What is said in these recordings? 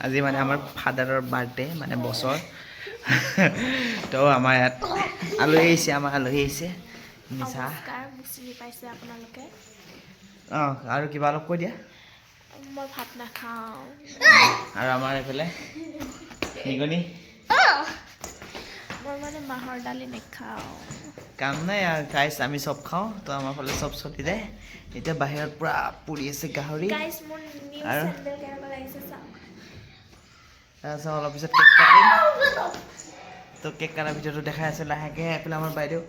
আজি মানে আমাৰ ফাদাৰৰ বাৰ্থডে মানে বছৰ তো আমাৰ ইয়াত আলহী আহিছে নিচা চিনি পাইছে আপোনালোকে আৰু কিবা অলপ কৈ দিয়া মই ভাত নাখাওঁ আৰু আমাৰ এইফালে নিগনি মই মানে মাহৰ দালি নাখাওঁ কাম নাই আৰু গাইছ আমি চব খাওঁ তো আমাৰ ফালে চব চলি যায় এতিয়া বাহিৰত পুৰা পুৰি আছে গাহৰি আৰু তাৰপিছত অলপ পিছত কেক কাটিম তো কেক কটাৰ ভিডিঅ'টো দেখাই আছে লাহেকৈ এইফালে আমাৰ বাইদেউ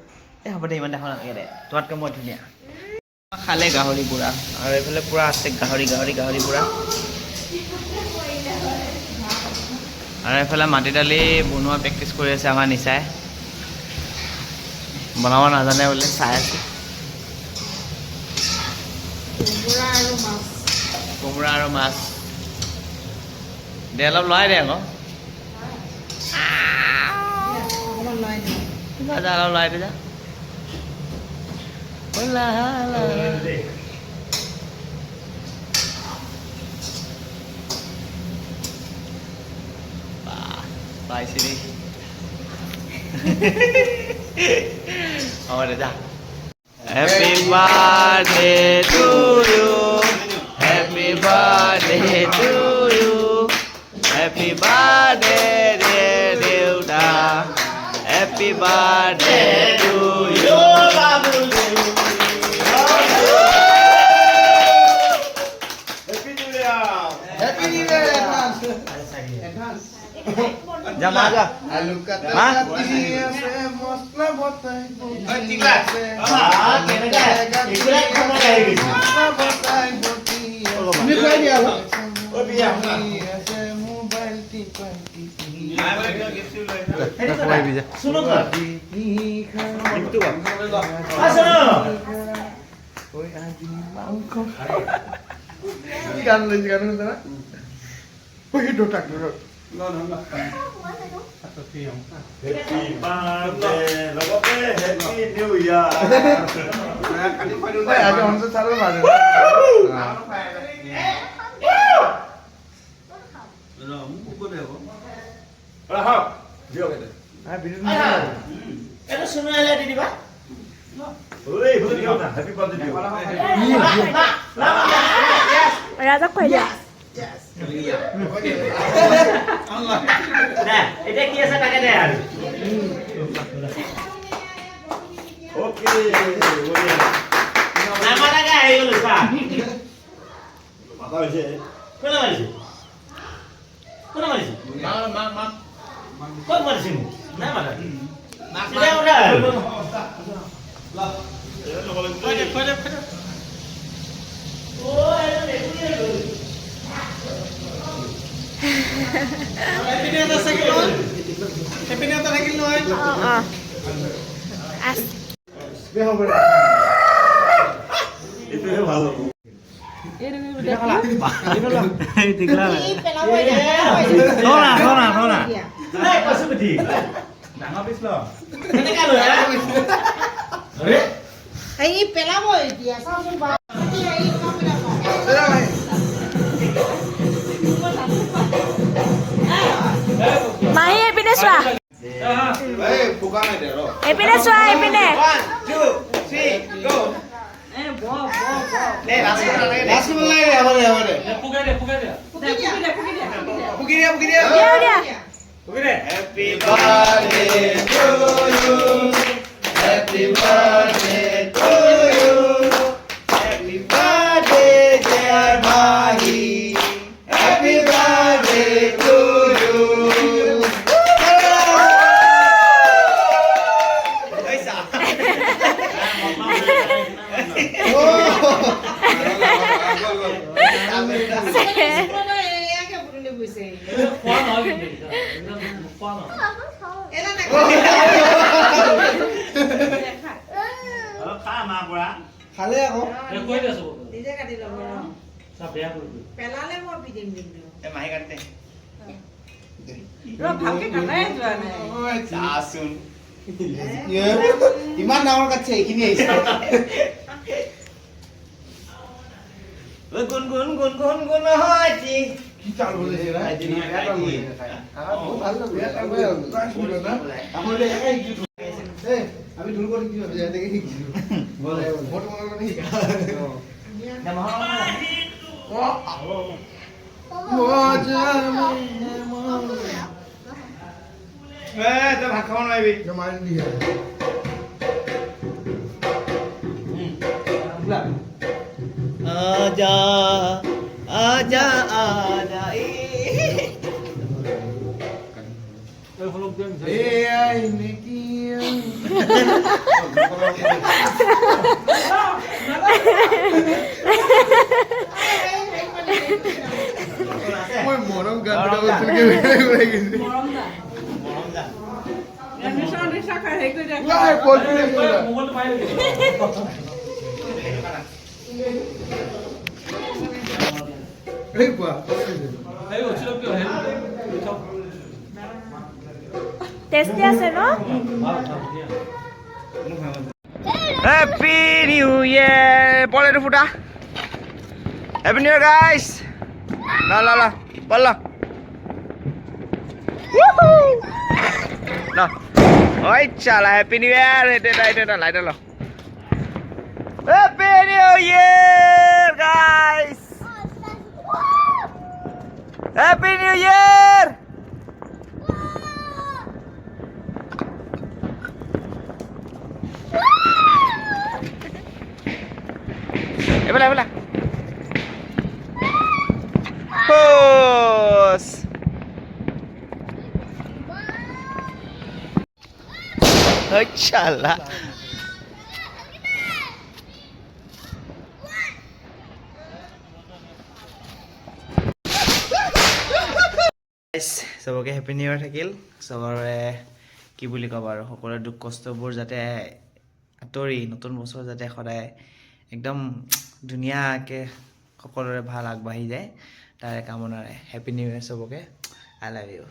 হ'ব দে ইমান দেখা নালাগে দে তোমাতকৈ মই ধুনীয়া খালে গাহৰি পুৰা আৰু এইফালে পুৰা আছে গাহৰি পুৰা আৰু এইফালে মাটি দালি বনোৱা প্ৰেক্টিচ কৰি আছে আমাৰ নিচাই বনাব নাজানে বোলে চাই আছে কোমোৰা আৰু মাছ দে অলপ লৰাই দে আকৌ যা অলপ লৰাই দে যা পাইছি দেই হ'ব দে যা Happy birthday to you Happy birthday to you Happy birthday dear Devda Happy birthday to you Happy New Year Happy New Year advance Jam aja. Ma? Mosla botai. Tinggal. Ikulah kamu lagi. Mosla botai boti. Ini kau dia apa? Oh biar. Mobile tipai tipi. Nak kau bisa. Suno tak? Itu apa? Asal. Koi adi mangkok. Ikan lagi kan tu na? Oh itu tak dulu. No. Happy birthday, Happy New Year. Ada orang salah mana? Itu semua ada di mana? Happy birthday. Raja kau dia. Nah, ini kiasa kakek deh. Oke. Nama kakek ayo lupa. Apa sih? Kenapa sih? Kenapa sih? Mam. Kok mana sih? Nama kakek. Sudah udah. Lah. Pada. Oh, ini Happy New Year sakit loh. Happy New Year sakit loh. As. Itu yang malu. Ini udah kalah. Ini kalah. Nona. Naik masuk ke di. Dah habis loh. Ini kan lo ya. Ini pelamo dia langsung bawa. Ini Mahi epine swa. bukan ada loh. Epine swa epine. 1, 2, 3, go. Langsung mulai deh, apa deh. Pukai dia. Begini ya. Dia. Happy birthday to you. Happy birthday to you. Happy birthday dear Mahi. Happy birthday to you. খালে আকৌ কৈ দিছো নিজে কাটি ল'ব ন সব বেয়া কৰিবি পেলালে মই পিটিম কিন্তু মাহি কাটতে ভালকে কাটাই যোৱা নাই চাচোন ইমান ডাঙৰ কাটছে এইখিনি আহিছে গুণ হয় কি চাল বলেছে না আমি ঢুল করে কি হবে দেখে শিখছি বলে ভোট মনে করে শিখা তই ভাত খাব নোৱাৰিবি মাৰি দিয়ে आजा आजा आजा AI নেকি মই মৰম গান বজাইছিলো ওলাই গৈছে ওলাই পল্টি মোবাইলটো পাই এই কোৱা টেষ্টি আছে ন Happy New Year! Boleh tu fuda. Happy New Year guys. La. Bola. Woohoo! Nah. Oi, chala Happy New Year. Itu light lo. Happy New Year guys. Happy New Year. Bola. Pos. Chala. চবকে happy new ইয়াৰ থাকিল চবৰে কি বুলি ক'ব আৰু সকলোৰে দুখ কষ্টবোৰ যাতে আঁতৰি নতুন বছৰ যাতে সদায় একদম ধুনীয়াকৈ সকলোৰে ভাল আগবাঢ়ি যায় তাৰে কামনাৰে হেপী নিউ ইয়াৰ চবকে আই লাভ ইউ